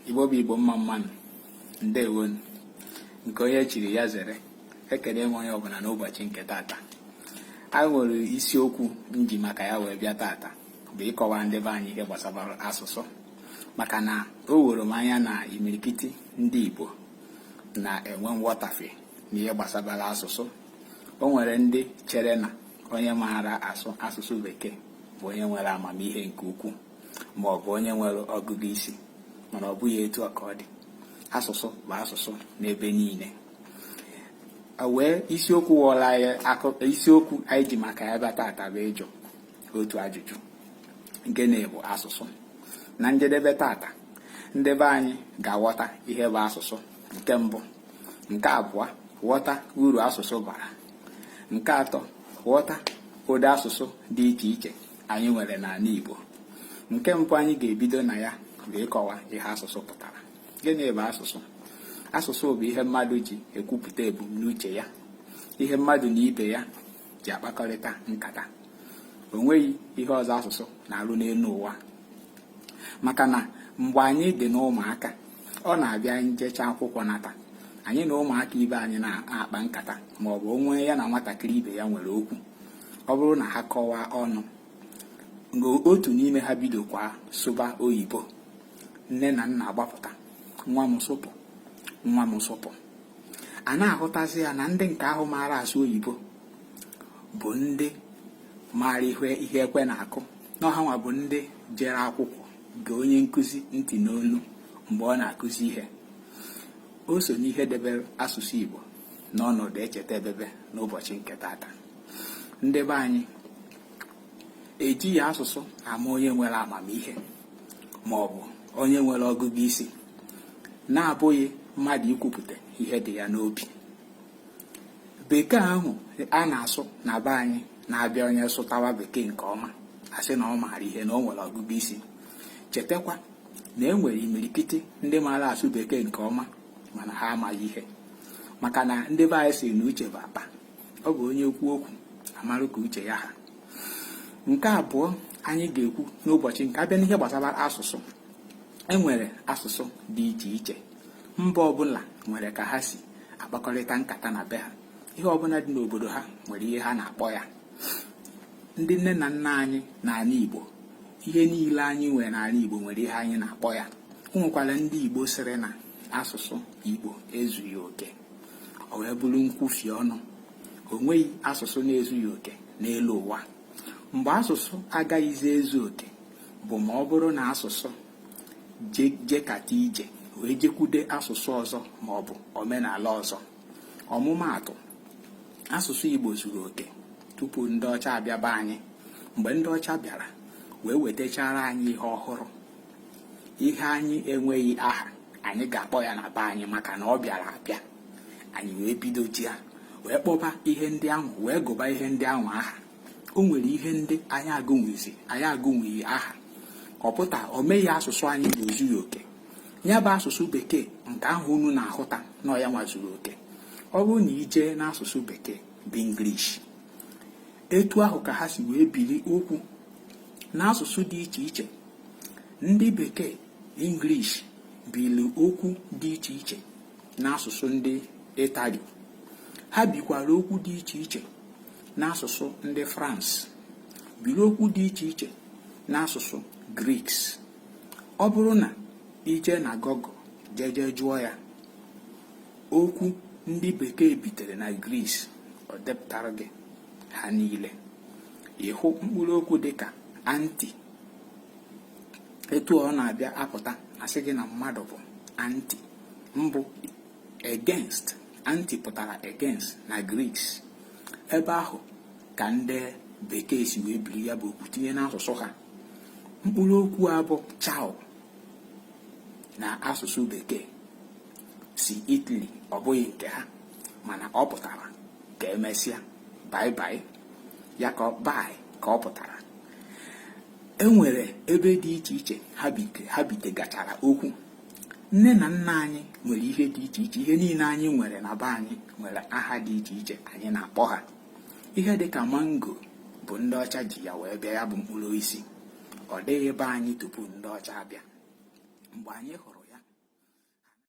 Igbo bụ Igbo mma mmanụ, ndewonu. Nke onye chiri ya zere. Ekele m onye ọbụla n'ụbọchị nke tata. A nwere isiokwu nji maka ya wee bịa tata bụ ịkọwa ndị be anyị ihe gbasara asụsụ, maka na o woro m anya na imirikiti ndị Igbo na-enwe nghọtafe n'ihe gbasara asụsụ. O nwere ndị chere na onye maara asụsụ bekee bụ onye nwere amamihe nke ukwuu, ma ọ bụ onye nwere ọgụgụ isi, mana ọ bụghị etu ọ ka ọ dị. Asụsụ bụ asụsụ n'ebe niile. Isiokwu anyị ji maka ya bịa tata bụ ịjụ otu ajụjụ nke na-ebu asụsụ. Na njedebe tata, ndị be anyị ga-aghọta ihe bụ asụsụ nke mbụ. Nke abụọ, ghọta uru asụsụ bara. Nke atọ, ghọta ụdị asụsụ dị iche iche anyị nwere n'ala Igbo. Nke mbụ anyị ga-ebido na ya bụ ịkọwa ihe asụsụ pụtara. Gịnị bụ asụsụ? Asụsụ bụ ihe mmadụ ji ekwupụta ebumnuche ya, ihe mmadụ na ibe ya ji akpakọrịta nkata. O nweghị ihe ọzọ asụsụ na-arụ n'elu ụwa, maka na mgbe anyị dị n'ụmụaka, ọ na-abịa njecha akwụkwọ nata, anyị na ụmụaka ibe anyị na-akpa nkata, ma ọ bụ onwe ya na nwatakịrị ibe ya nwere okwu. Ọ bụrụ na ha kọwaa ọnụ, otu n'ime ha bidokwa sụba oyibo, nne na nna agbapụta, nwa m sụpụ, nwa m sụpụ. A na-ahụtazi ya na ndị nke ahụ maara asụ oyibo bụ ndị maara ihe ekwe na-akụ, n'ọha nwa bụ ndị jere akwụkwọ ga onye nkụzi ntị n'olu mgbe ọ na-akụzi ihe. O so n'ihe debere asụsụ Igbo n'ọnọdụ echeta ebebe n'ụbọchị nke tata. Ndị be anyị ejighị asụsụ ama onye nwere amamihe ma ọ bụ onye nwere ọgụgụ isi, na-abụghị mmadụ ikwupụta ihe dị ya n'obi. Bekee ahụ a na-asụ na be anyị na-abịa onye sụtawa bekee nke ọma, asị na ọ maara ihe na o nwere ọgụgụ isi. Chetakwa na e nwere imirikiti ndị maara asụ bekee nke ọma mana ha amaghị ihe, maka na ndị be anyị siri na uche bụ akpa. Ọ bụ onye kwuo okwu amarụ ka uche ya ha. Nke abụọ anyị ga-ekwu n'ụbọchị nke abịa n'ihe gbasara asụsụ. E nwere asụsụ dị iche iche. Mba ọbụla nwere ka ha si akpakọrịta nkata na be ha. Ihe ọbụla dị n'obodo ha nwere ihe ha na-akpọ ya. Ndị nne na nna anyị n'ala Igbo, ihe niile anyị nwere n'ala Igbo nwere ihe anyị na-akpọ ya. O nwekwara ndị Igbo sịrị na asụsụ Igbo ezughị oke, o wee bụrụ nkwufie ọnụ. O nweghị asụsụ na-ezughị oke n'elu ụwa. Mgbe asụsụ agaghịzi ezu oke bụ ma ọ bụrụ na asụsụ jekata ije wee jekwude asụsụ ọzọ ma ọ bụ omenala ọzọ. Ọmụmaatụ, asụsụ Igbo zuru oke tupu ndị ọcha abịaba anyị. Mgbe ndị ọcha bịara wee wetachara anyị ihe ọhụrụ, ihe anyị enweghị aha, anyị ga-akpọ ya na be anyị maka na ọ bịara abịa. Anyị wee bido ji ya wee kpọba ihe ndị ahụ, wee gụba ihe ndị ahụ aha. O nwere ihe ndị anyị agụnweghị aha. Ọ pụta o meghị asụsụ anyị na ozughị oke. Ya bụ asụsụ bekee nke ahụ unu na-ahụta na ya nwazuru oke. Ọ bụrụ na ijee n'asụsụ bekee bụ English, etu ahụ ka ha si wee bili okwu n'asụsụ dị iche iche. Ndị bekee English bili okwu dị iche iche n'asụsụ ndị Italy. Ha bikwara okwu dị iche iche n'asụsụ ndị France, biri okwu dị iche iche n'asụsụ Greeks. Ọ bụrụ na ije na Google jeje jụọ ya okwu ndị bekee bitere na Greece, ọ depụtara gị ha niile. Ịhụ mkpụrụ okwu dịka anti, etu ọ na-abịa apụta asị gị na mmadụ bụ anti. Mbụ against, anti pụtara against na Greeks. Ebe ahụ ka ndị bekee si wee biri ya bụ okwu tinye n'asụsụ ha. Mkpụrụ okwu a bụ ciao na asụsụ bekee si Italy, ọ bụghị nke ha, mana ọ pụtara ka emesịa, bye bye, ya ka bye ka ọ pụtara. E nwere ebe dị iche iche ha bitegachara okwu. Nne na nna anyị nwere ihe dị iche iche. Ihe niile anyị nwere na be anyị nwere aha dị iche iche anyị na-akpọ ha. Ihe dịka mango bụ ndị ọcha ji ya wee bịa, ya bụ mkpụrụ isi. Ọ dịghị ebe anyị tupu ndị ọcha abịa. Mgbe anyị hụrụ ya,